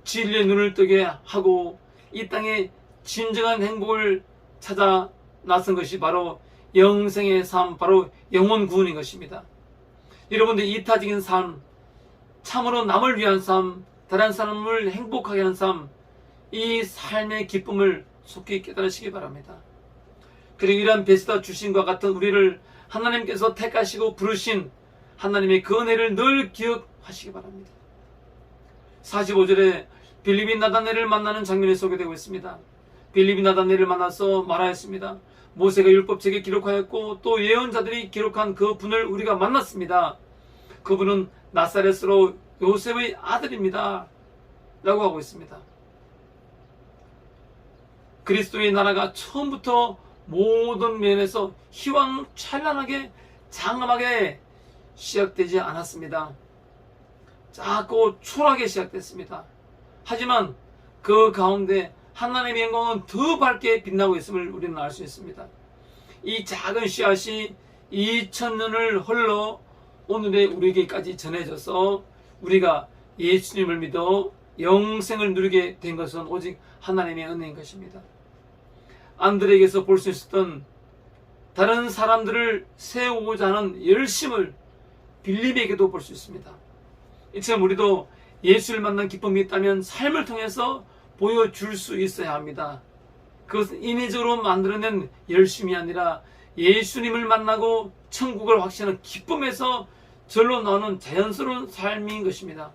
진리의 눈을 뜨게 하고 이 땅에 진정한 행복을 찾아 나선 것이 바로 영생의 삶, 바로 영혼 구원인 것입니다. 여러분들 이타적인 삶, 참으로 남을 위한 삶, 다른 사람을 행복하게 하는 삶, 이 삶의 기쁨을 속히 깨달으시기 바랍니다. 그리고 이러한 베스다 주신과 같은 우리를 하나님께서 택하시고 부르신 하나님의 그 은혜를 늘 기억하시기 바랍니다. 45절에 빌립이 나다넬을 만나는 장면이 소개되고 있습니다. 빌립이 나다넬을 만나서 말하였습니다. 모세가 율법책에 기록하였고 또 예언자들이 기록한 그 분을 우리가 만났습니다. 그분은 나사렛으로 요셉의 아들입니다. 라고 하고 있습니다. 그리스도의 나라가 처음부터 모든 면에서 희왕찬란하게 장엄하게 시작되지 않았습니다. 작고 초라하게 시작됐습니다. 하지만 그 가운데 하나님의 영광은 더 밝게 빛나고 있음을 우리는 알 수 있습니다. 이 작은 씨앗이 2000년을 흘러 오늘의 우리에게까지 전해져서 우리가 예수님을 믿어 영생을 누리게 된 것은 오직 하나님의 은혜인 것입니다. 안드레에게서 볼 수 있었던 다른 사람들을 세우고자 하는 열심을 빌립에게도 볼 수 있습니다. 이처럼 우리도 예수를 만난 기쁨이 있다면 삶을 통해서 보여줄 수 있어야 합니다. 그것은 인위적으로 만들어낸 열심이 아니라 예수님을 만나고 천국을 확신하는 기쁨에서 절로 나오는 자연스러운 삶인 것입니다.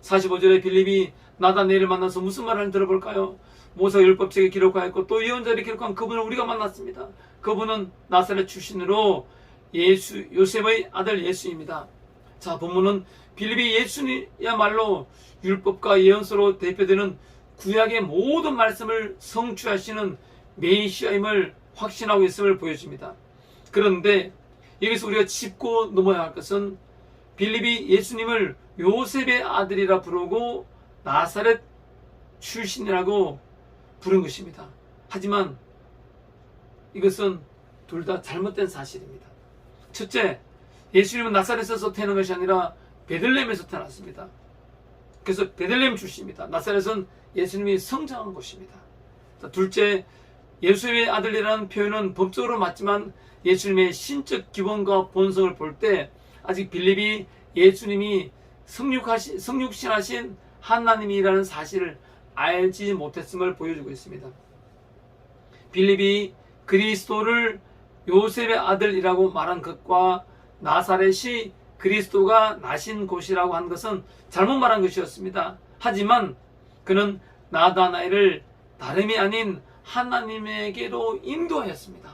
45절에 빌립이 나다넬을 만나서 무슨 말을 하는지 들어볼까요? 모세가 율법책에 기록하였고 또 예언자들이 기록한 그분을 우리가 만났습니다. 그분은 나사렛 출신으로 요셉의 아들 예수입니다. 자, 본문은 빌립이 예수님이야말로 율법과 예언서로 대표되는 구약의 모든 말씀을 성취하시는 메시아임을 확신하고 있음을 보여줍니다. 그런데 여기서 우리가 짚고 넘어야 할 것은 빌립이 예수님을 요셉의 아들이라 부르고 나사렛 출신이라고 부른 것입니다. 하지만 이것은 둘 다 잘못된 사실입니다. 첫째, 예수님은 나사렛에서 태어난 것이 아니라 베들레헴에서 태어났습니다. 그래서 베들레헴 출신입니다. 나사렛은 예수님이 성장한 곳입니다. 둘째, 예수님의 아들이라는 표현은 법적으로 맞지만 예수님의 신적 기본과 본성을 볼 때 아직 빌립이 예수님이 성육신하신 하나님이라는 사실을 알지 못했음을 보여주고 있습니다. 빌립이 그리스도를 요셉의 아들이라고 말한 것과 나사렛이 그리스도가 나신 곳이라고 한 것은 잘못 말한 것이었습니다. 하지만 그는 나다나엘을 다름이 아닌 하나님에게로 인도하였습니다.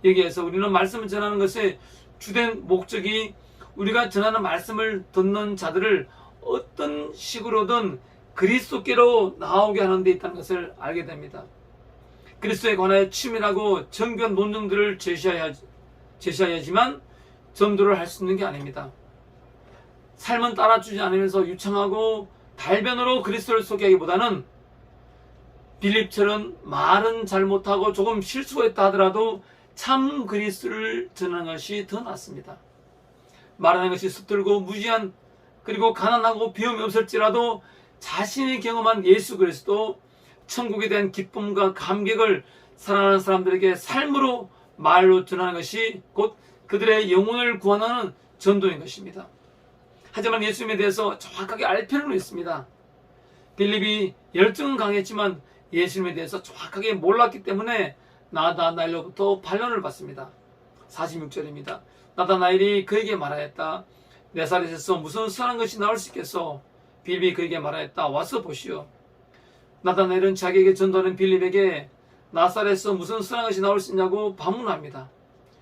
여기에서 우리는 말씀을 전하는 것의 주된 목적이 우리가 전하는 말씀을 듣는 자들을 어떤 식으로든 그리스도께로 나오게 하는 데 있다는 것을 알게 됩니다. 그리스도에 관하여 치밀하고 정교한 논증들을 제시해야지만 전도를 할 수 있는 게 아닙니다. 삶은 따라주지 않으면서 유창하고 달변으로 그리스도를 소개하기보다는 빌립처럼 말은 잘못하고 조금 실수했다 하더라도 참 그리스도를 전하는 것이 더 낫습니다. 말하는 것이 습들고 무지한 그리고 가난하고 비움이 없을지라도 자신이 경험한 예수 그리스도 천국에 대한 기쁨과 감격을 사랑하는 사람들에게 삶으로 말로 전하는 것이 곧 그들의 영혼을 구원하는 전도인 것입니다. 하지만 예수님에 대해서 정확하게 알 필요는 있습니다. 빌립이 열정은 강했지만 예수님에 대해서 정확하게 몰랐기 때문에 나다나엘로부터 반론을 받습니다. 46절입니다. 나다나엘이 그에게 말하였다. 나사렛에서 무슨 선한 것이 나올 수 있겠소? 빌립이 그에게 말하였다. 와서 보시오. 나다나엘은 자기에게 전도하는 빌립에게 나사렛에서 무슨 선한 것이 나올 수 있냐고 반문합니다.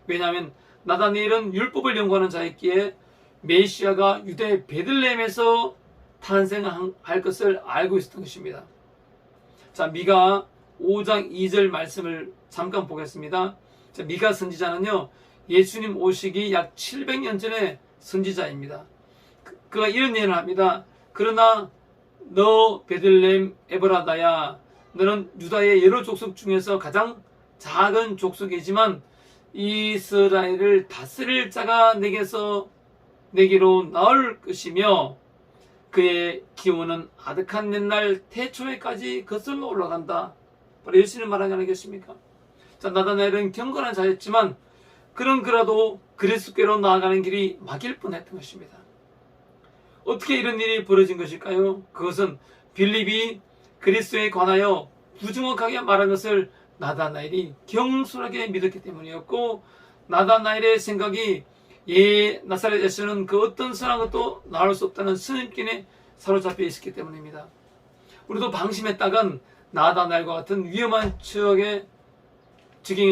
왜냐하면 나다나엘은 율법을 연구하는 자였기에 메시아가 유대 베들레헴에서 탄생할 것을 알고 있었던 것입니다. 자, 미가 5장 2절 말씀을 잠깐 보겠습니다. 자, 미가 선지자는요, 예수님 오시기 약 700년 전의 선지자입니다. 그가 이런 예를 합니다. 그러나 너 베들레헴 에브라다야, 너는 유다의 여러 족속 중에서 가장 작은 족속이지만 이스라엘을 다스릴 자가 내게로 나올 것이며 그의 기운은 아득한 옛날 태초에까지 거슬러 올라간다. 바로 예수님 말하지 않겠습니까? 자, 나다나엘은 경건한 자였지만 그라도 그리스도께로 나아가는 길이 막힐 뻔했던 것입니다. 어떻게 이런 일이 벌어진 것일까요? 그것은 빌립이 그리스도에 관하여 부정확하게 말한 것을 나다나엘이 경솔하게 믿었기 때문이었고, 나다나엘의 생각이 나사렛에서는 그 어떤 선한 것도 나올 수 없다는 선입견에 사로잡혀 있었기 때문입니다. 우리도 방심했다간 나다나엘과 같은 위험한 지경에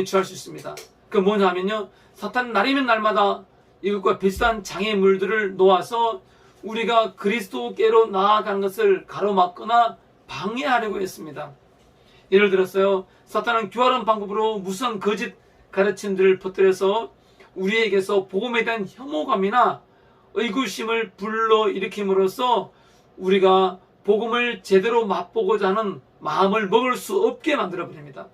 처할 수 있습니다. 그 뭐냐면요, 사탄은 날이면 날마다 이것과 비슷한 장애물들을 놓아서 우리가 그리스도께로 나아가는 것을 가로막거나 방해하려고 했습니다. 예를 들었어요, 사탄은 교활한 방법으로 무수한 거짓 가르침들을 퍼뜨려서 우리에게서 복음에 대한 혐오감이나 의구심을 불러일으킴으로써 우리가 복음을 제대로 맛보고자 하는 마음을 먹을 수 없게 만들어버립니다.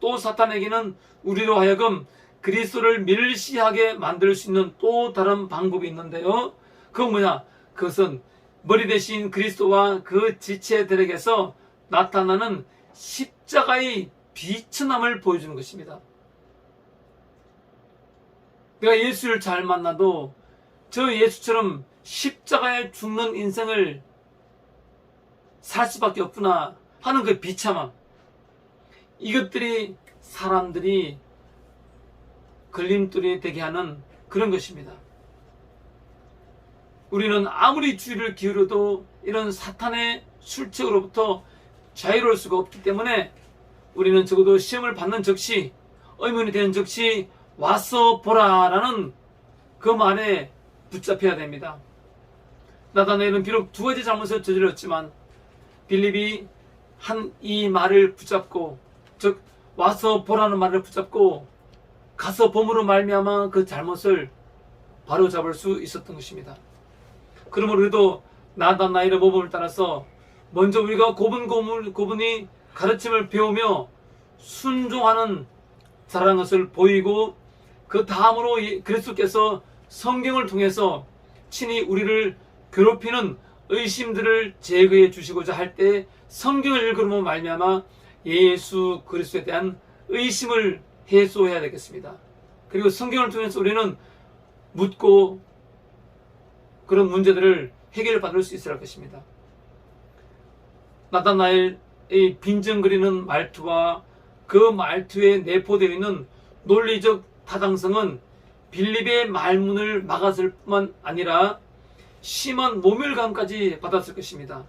또 사탄에게는 우리로 하여금 그리스도를 멸시하게 만들 수 있는 또 다른 방법이 있는데요, 그건 뭐냐? 그것은 머리 대신 그리스도와 그 지체들에게서 나타나는 십자가의 비천함을 보여주는 것입니다. 내가 예수를 잘 만나도 저 예수처럼 십자가에 죽는 인생을 살 수밖에 없구나 하는 그 비참함, 이것들이 사람들이 걸림돌이 되게 하는 그런 것입니다. 우리는 아무리 주의를 기울여도 이런 사탄의 술책으로부터 자유로울 수가 없기 때문에 우리는 적어도 시험을 받는 즉시, 의문이 되는 즉시 와서 보라라는 그 말에 붙잡혀야 됩니다. 나다나엘은 비록 두 가지 잘못을 저질렀지만 빌립이 한 이 말을 붙잡고, 즉 와서 보라는 말을 붙잡고 가서 봄으로 말미암아 그 잘못을 바로잡을 수 있었던 것입니다. 그러므로 우리도 나다나엘의 모범을 따라서 먼저 우리가 고분고분히 가르침을 배우며 순종하는 자라는 것을 보이고, 그 다음으로 그리스도께서 성경을 통해서 친히 우리를 괴롭히는 의심들을 제거해 주시고자 할 때 성경을 읽으면 말미암아 예수 그리스도에 대한 의심을 해소해야 되겠습니다. 그리고 성경을 통해서 우리는 묻고 그런 문제들을 해결받을 수 있을 것입니다. 나다나엘의 빈정거리는 말투와 그 말투에 내포되어 있는 논리적 타당성은 빌립의 말문을 막았을 뿐만 아니라 심한 모멸감까지 받았을 것입니다.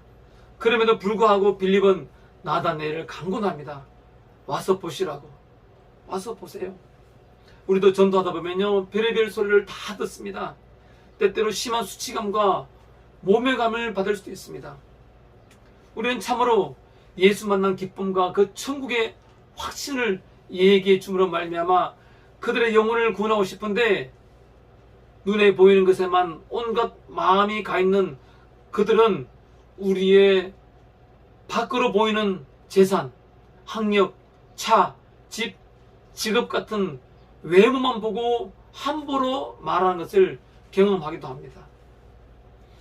그럼에도 불구하고 빌립은 나다나엘을 강권합니다. 와서 보시라고. 와서 보세요. 우리도 전도하다 보면요, 별의별 소리를 다 듣습니다. 때때로 심한 수치감과 모멸감을 받을 수도 있습니다. 우리는 참으로 예수 만난 기쁨과 그 천국의 확신을 얘기해 줌으로 말미암아 그들의 영혼을 구원하고 싶은데, 눈에 보이는 것에만 온갖 마음이 가 있는 그들은 우리의 밖으로 보이는 재산, 학력, 차, 집, 직업 같은 외모만 보고 함부로 말하는 것을 경험하기도 합니다.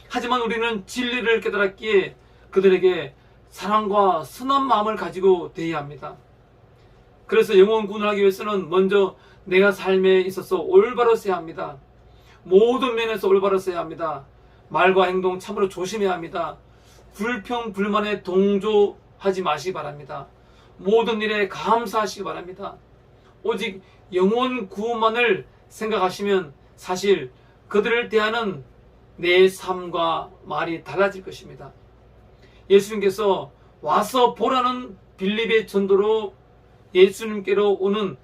하지만 우리는 진리를 깨달았기에 그들에게 사랑과 선한 마음을 가지고 대해야 합니다. 그래서 영혼 구원하기 위해서는 먼저 내가 삶에 있어서 올바로 써야 합니다. 모든 면에서 올바로 써야 합니다. 말과 행동 참으로 조심해야 합니다. 불평, 불만에 동조하지 마시기 바랍니다. 모든 일에 감사하시기 바랍니다. 오직 영혼 구원만을 생각하시면 사실 그들을 대하는 내 삶과 말이 달라질 것입니다. 예수님께서 와서 보라는 빌립의 전도로 예수님께로 오는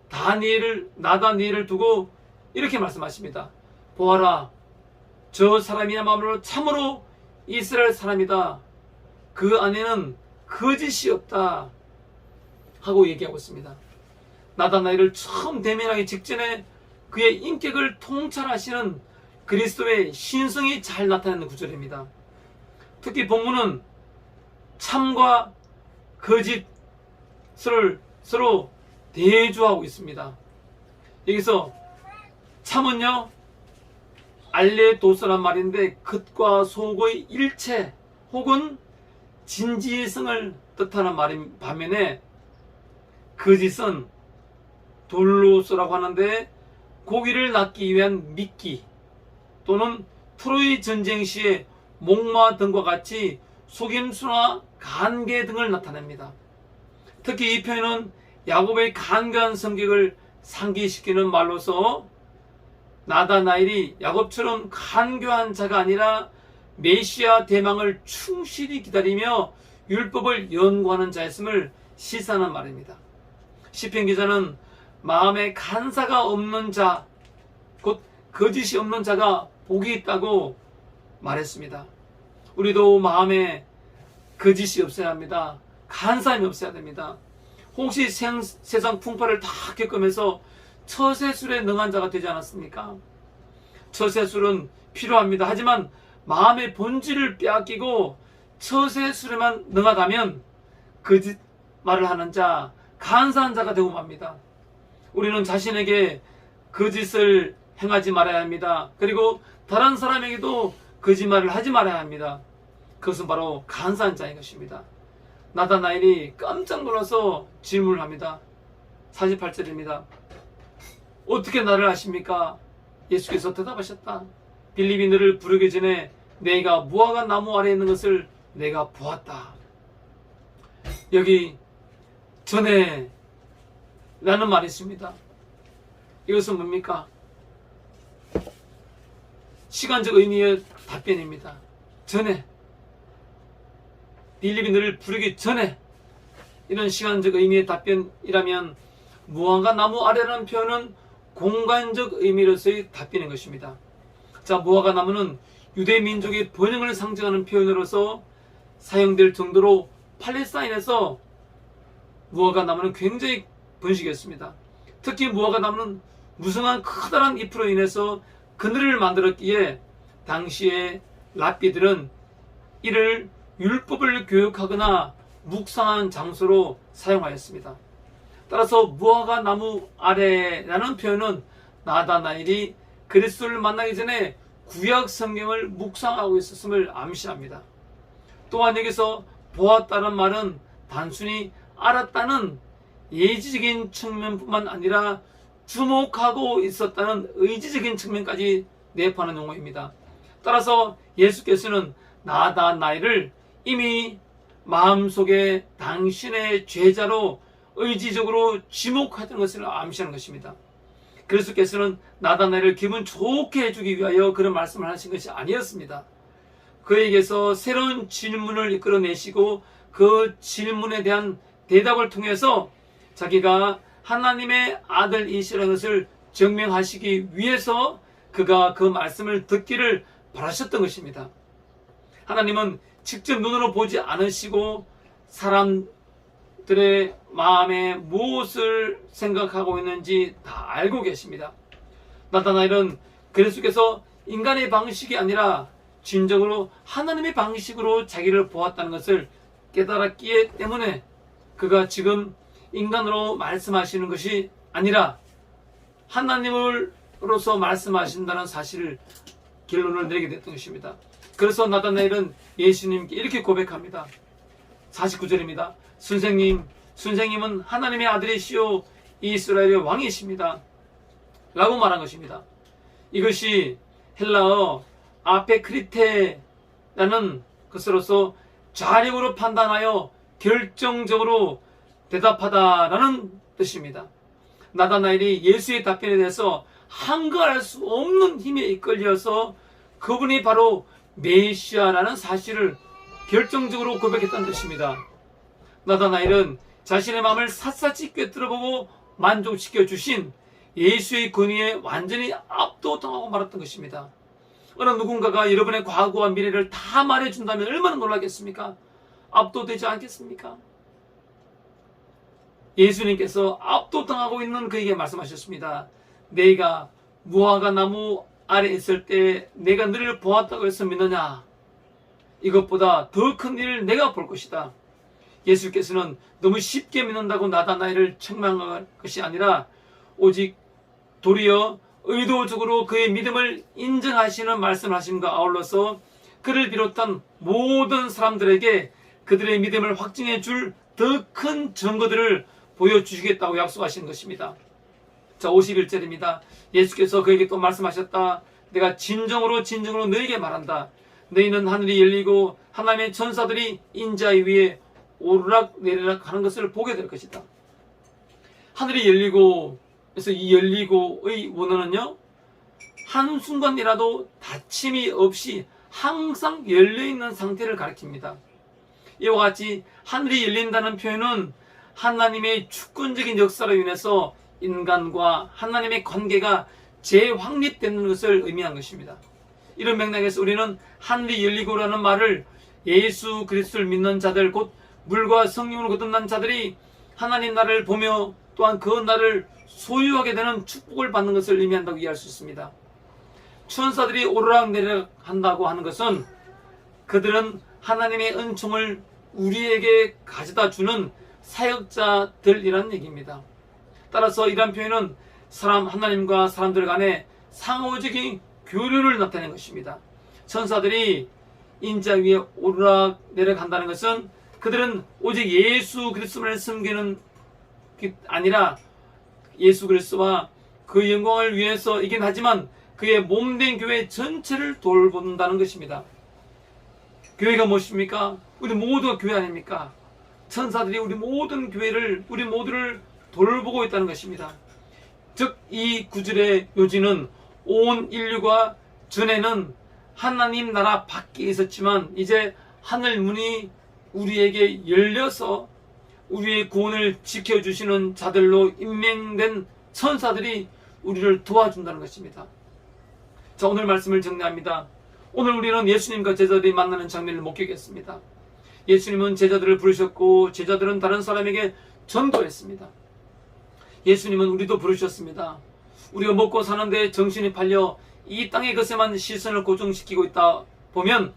나다니엘을 두고 이렇게 말씀하십니다. 보아라, 저 사람이야말로 참으로 이스라엘 사람이다. 그 안에는 거짓이 없다 하고 얘기하고 있습니다. 나다나엘을 처음 대면하기 직전에 그의 인격을 통찰하시는 그리스도의 신성이 잘 나타나는 구절입니다. 특히 본문은 참과 거짓을 서로 대조하고 있습니다. 여기서 참은요, 알레도스란 말인데 겉과 속의 일체 혹은 진지성을 뜻하는 말인 반면에 거짓은 돌로스라고 하는데 고기를 낳기 위한 미끼 또는 트로이 전쟁 시의 목마 등과 같이 속임수나 간계 등을 나타냅니다. 특히 이 표현은 야곱의 간교한 성격을 상기시키는 말로서 나다나엘이 야곱처럼 간교한 자가 아니라 메시아 대망을 충실히 기다리며 율법을 연구하는 자였음을 시사하는 말입니다. 시편 기자는 마음에 간사가 없는 자, 곧 거짓이 없는 자가 복이 있다고 말했습니다. 우리도 마음에 거짓이 없어야 합니다. 간사함이 없어야 됩니다. 혹시 세상 풍파를 다 겪으면서 처세술에 능한 자가 되지 않았습니까? 처세술은 필요합니다. 하지만 마음의 본질을 빼앗기고 처세술에만 능하다면 거짓말을 하는 자, 간사한 자가 되고 맙니다. 우리는 자신에게 거짓을 행하지 말아야 합니다. 그리고 다른 사람에게도 거짓말을 하지 말아야 합니다. 그것은 바로 간사한 자인 것입니다. 나다나엘이 깜짝 놀라서 질문을 합니다. 48절입니다. 어떻게 나를 아십니까? 예수께서 대답하셨다. 빌립이 너를 부르기 전에 내가 무화과 나무 아래에 있는 것을 내가 보았다. 여기 전에 라는 말이 있습니다. 이것은 뭡니까? 시간적 의미의 답변입니다. 전에, 빌립이 너를 부르기 전에, 이런 시간적 의미의 답변이라면 무화과 나무 아래라는 표현은 공간적 의미로서의 답변인 것입니다. 자, 무화과 나무는 유대 민족의 번영을 상징하는 표현으로서 사용될 정도로 팔레스타인에서 무화과 나무는 굉장히 번식했습니다. 특히 무화과 나무는 무성한 커다란 잎으로 인해서 그늘을 만들었기에 당시의 랍비들은 이를 율법을 교육하거나 묵상한 장소로 사용하였습니다. 따라서 무화과 나무 아래라는 표현은 나다나엘이 그리스도를 만나기 전에 구약 성경을 묵상하고 있었음을 암시합니다. 또한 여기서 보았다는 말은 단순히 알았다는 예지적인 측면뿐만 아니라 주목하고 있었다는 의지적인 측면까지 내포하는 용어입니다. 따라서 예수께서는 나다나엘을 이미 마음속에 당신의 제자로 의지적으로 지목하던 것을 암시하는 것입니다. 그리스도께서는 나다나엘을 기분 좋게 해주기 위하여 그런 말씀을 하신 것이 아니었습니다. 그에게서 새로운 질문을 이끌어내시고 그 질문에 대한 대답을 통해서 자기가 하나님의 아들이시라는 것을 증명하시기 위해서 그가 그 말씀을 듣기를 바라셨던 것입니다. 하나님은 직접 눈으로 보지 않으시고 사람들의 마음에 무엇을 생각하고 있는지 다 알고 계십니다. 나다나엘은 그리스도께서 인간의 방식이 아니라 진정으로 하나님의 방식으로 자기를 보았다는 것을 깨달았기 때문에 그가 지금 인간으로 말씀하시는 것이 아니라 하나님으로서 말씀하신다는 사실을 결론을 내리게 됐던 것입니다. 그래서 나다나엘은 예수님께 이렇게 고백합니다. 49절입니다. 선생님은 하나님의 아들이시오 이스라엘의 왕이십니다. 라고 말한 것입니다. 이것이 헬라어 아페크리테라는 것으로서 자력으로 판단하여 결정적으로 대답하다라는 뜻입니다. 나다나엘이 예수의 답변에 대해서 한가할 수 없는 힘에 이끌려서 그분이 바로 메시아라는 사실을 결정적으로 고백했다는 뜻입니다. 나다나엘은 자신의 마음을 샅샅이 꿰뚫어보고 만족시켜 주신 예수의 권위에 완전히 압도당하고 말았던 것입니다. 어느 누군가가 여러분의 과거와 미래를 다 말해준다면 얼마나 놀라겠습니까? 압도되지 않겠습니까? 예수님께서 압도당하고 있는 그에게 말씀하셨습니다. 내가 무화과 나무 아래 있을 때 내가 너를 보았다고 해서 믿느냐? 이것보다 더 큰 일을 내가 볼 것이다. 예수께서는 너무 쉽게 믿는다고 나다나엘을 책망할 것이 아니라 오직 도리어 의도적으로 그의 믿음을 인정하시는 말씀하심과 아울러서 그를 비롯한 모든 사람들에게 그들의 믿음을 확증해 줄 더 큰 증거들을 보여주시겠다고 약속하신 것입니다. 자, 51절입니다. 예수께서 그에게 또 말씀하셨다. 내가 진정으로 너에게 말한다. 너희는 하늘이 열리고 하나님의 천사들이 인자 위에 오르락 내리락 하는 것을 보게 될 것이다. 하늘이 열리고, 그래서 이 열리고의 원어는요, 한순간이라도 다침이 없이 항상 열려있는 상태를 가리킵니다. 이와 같이 하늘이 열린다는 표현은 하나님의 주권적인 역사로 인해서 인간과 하나님의 관계가 재확립되는 것을 의미한 것입니다. 이런 맥락에서 우리는 하늘이 열리고라는 말을 예수 그리스도를 믿는 자들, 곧 물과 성령으로 거듭난 자들이 하나님 나라를 보며 또한 그 나라를 소유하게 되는 축복을 받는 것을 의미한다고 이해할 수 있습니다. 천사들이 오르락내리락 한다고 하는 것은 그들은 하나님의 은총을 우리에게 가져다 주는 사역자들이라는 얘기입니다. 따라서 이러한 표현은 하나님과 사람들 간의 상호적인 교류를 나타내는 것입니다. 천사들이 인자 위에 오르락내리락 한다는 것은 그들은 오직 예수 그리스도를 섬기는 게 아니라 예수 그리스도와 그 영광을 위해서이긴 하지만 그의 몸된 교회 전체를 돌본다는 것입니다. 교회가 무엇입니까? 우리 모두가 교회 아닙니까? 천사들이 우리 모든 교회를, 우리 모두를 돌보고 있다는 것입니다. 즉, 이 구절의 요지는 온 인류가 전에는 하나님 나라 밖에 있었지만 이제 하늘 문이 우리에게 열려서 우리의 구원을 지켜주시는 자들로 임명된 천사들이 우리를 도와준다는 것입니다. 자, 오늘 말씀을 정리합니다. 오늘 우리는 예수님과 제자들이 만나는 장면을 목격했습니다. 예수님은 제자들을 부르셨고 제자들은 다른 사람에게 전도했습니다. 예수님은 우리도 부르셨습니다. 우리가 먹고 사는데 정신이 팔려 이 땅의 것에만 시선을 고정시키고 있다 보면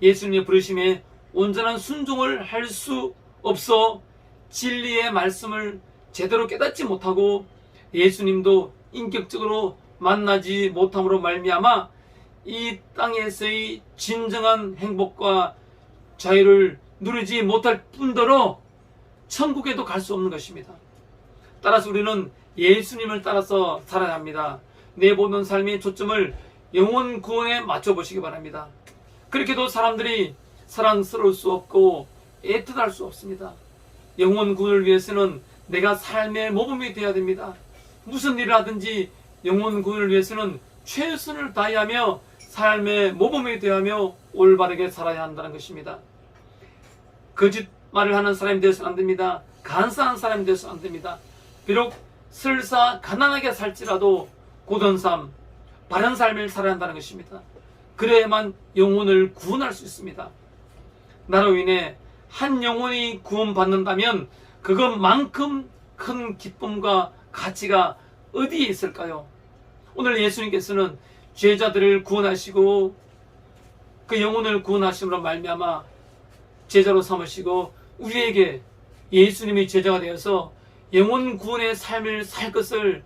예수님의 부르심에 온전한 순종을 할 수 없어 진리의 말씀을 제대로 깨닫지 못하고 예수님도 인격적으로 만나지 못함으로 말미암아 이 땅에서의 진정한 행복과 자유를 누리지 못할 뿐더러 천국에도 갈 수 없는 것입니다. 따라서 우리는 예수님을 따라서 살아야 합니다. 내 모든 삶의 초점을 영혼 구원에 맞춰보시기 바랍니다. 그렇게도 사람들이 사랑스러울 수 없고 애틋할 수 없습니다. 영혼 구원을 위해서는 내가 삶의 모범이 되어야 됩니다. 무슨 일을 하든지 영혼 구원을 위해서는 최선을 다해야 하며 삶의 모범이 되어야 하며 올바르게 살아야 한다는 것입니다. 거짓말을 하는 사람이 되어서는 안 됩니다. 간사한 사람이 되어서는 안 됩니다. 비록 설사 가난하게 살지라도 고든 삶, 바른 삶을 살아야 한다는 것입니다. 그래야만 영혼을 구원할 수 있습니다. 나로 인해 한 영혼이 구원받는다면 그것만큼 큰 기쁨과 가치가 어디에 있을까요? 오늘 예수님께서는 제자들을 구원하시고 그 영혼을 구원하심으로 말미암아 제자로 삼으시고 우리에게 예수님이 제자가 되어서 영혼 구원의 삶을 살 것을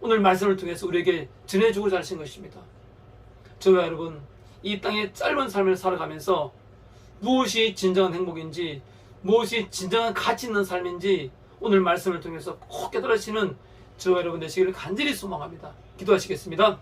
오늘 말씀을 통해서 우리에게 전해주고자 하신 것입니다. 저와 여러분, 이 땅의 짧은 삶을 살아가면서 무엇이 진정한 행복인지, 무엇이 진정한 가치 있는 삶인지 오늘 말씀을 통해서 꼭 깨달으시는 저와 여러분 되시기를 간절히 소망합니다. 기도하시겠습니다.